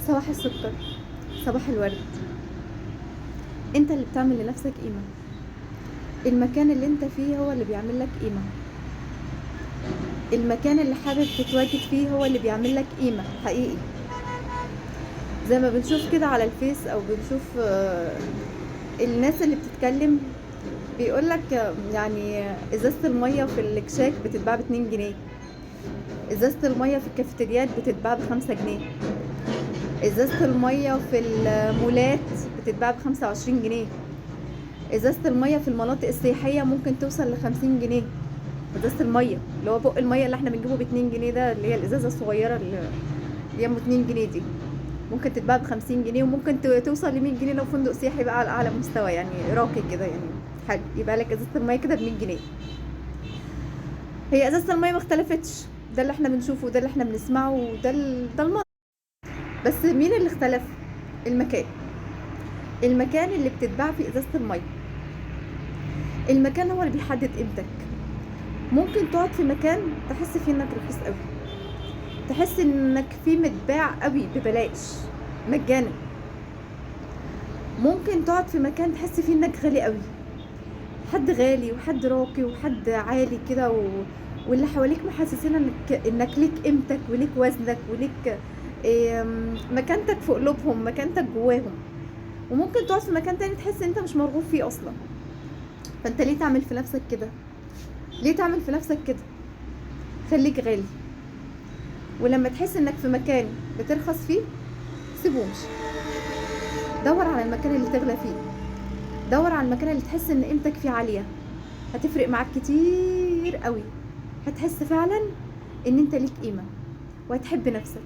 صباح السكر، صباح الورد. انت اللي بتعمل لنفسك قيمة. المكان اللي انت فيه هو اللي بيعمل لك قيمة. المكان اللي حابب تتواجد فيه هو اللي بيعمل لك قيمة حقيقي. زي ما بنشوف كده على الفيس او بنشوف الناس اللي بتتكلم بيقولك يعني ازازة المية في الكشاك بتتباع ب2 جنيه، ازازة المية في الكافيتريات بتتباع ب5 جنيه، ازازة المية في المولات بتتباع ب25 جنيه، ازازة المية في المناطق السياحية ممكن توصل ل50 جنيه. ازازة المية اللي هو بق المية اللي احنا بنجيبه ب2 جنيه ده، اللي هي الازازة الصغيرة اللي يمه 2 جنيه دي، ممكن تتباع ب50 جنيه، وممكن توصل ل100 جنيه لو فندق سياحي بقى على اعلى مستوى، يعني راقي كده يعني. حلو، يبقى لك ازازة المية كده ب100 جنيه. هي ازازة المية ما اختلفتش، ده اللي احنا بنشوفه وده اللي احنا بنسمعه وده ده المنطق. بس مين اللي اختلف؟ المكان. المكان اللي بتتباع فيه ازازة المية، المكان هو اللي بيحدد قيمتك. ممكن تقعد في مكان تحس فيه انك رخيص قوي، تحس انك فيه متباع قوي ببلاش مجانا. ممكن تقعد في مكان تحس فيه انك غالي قوي، حد غالي وحد راقي وحد عالي كده واللي حواليك محسسين انك ليك قيمتك وليك وزنك وليك مكانتك في قلوبهم، مكانتك جواهم. وممكن تقعد في مكان تاني تحس انت مش مرغوب فيه اصلا. فانت ليه تعمل في نفسك كده؟ ليه تعمل في نفسك كده؟ خليك غالي. ولما تحس انك في مكان بترخص فيه سيبه وامشي. دور على المكان اللي تغلى فيه، دور على المكان اللي تحس ان قيمتك فيه عالية. هتفرق معاك كتير قوي، هتحس فعلا ان انت ليك قيمة، وهتحب نفسك